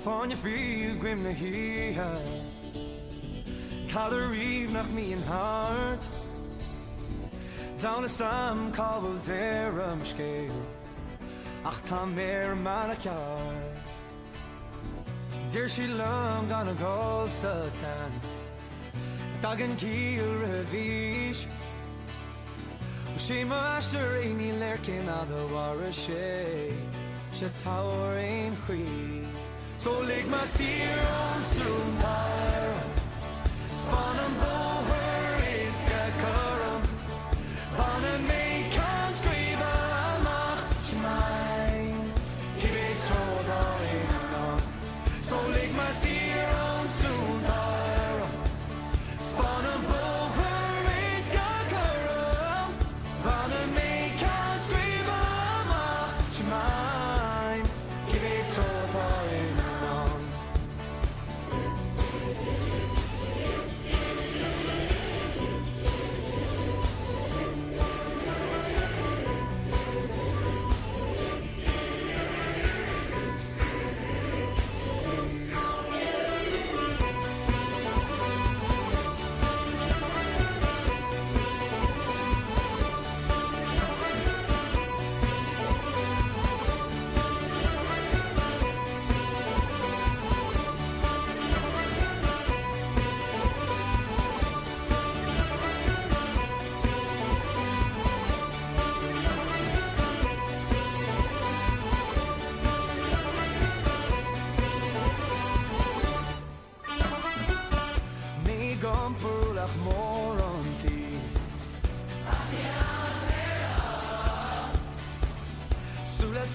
Van je viel grim naar hier. Ik had er rief nach me in hart. Down a sam kabel der scale. Ach ta mer manakart. Dear she long gonna go satans. Dagen kiel revish. She master in lerkin ada wara she. She tower in hui. So lig my seer on soon fire. Span and bow where is karam. Ban and make can't scream amach. She mine. Give it to the so lig my seer on soon fire. Span and bow where is karam. Ban and make can't scream amach. She mine. Give it to the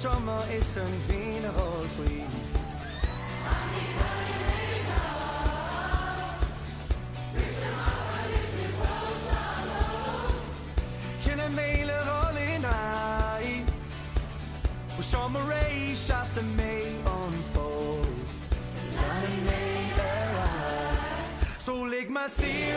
Trauma is een wienerol vriend. Geen mailer al in ai. We shall me chasse mee on fold. Staan mee eruit. Zo lig maar zeer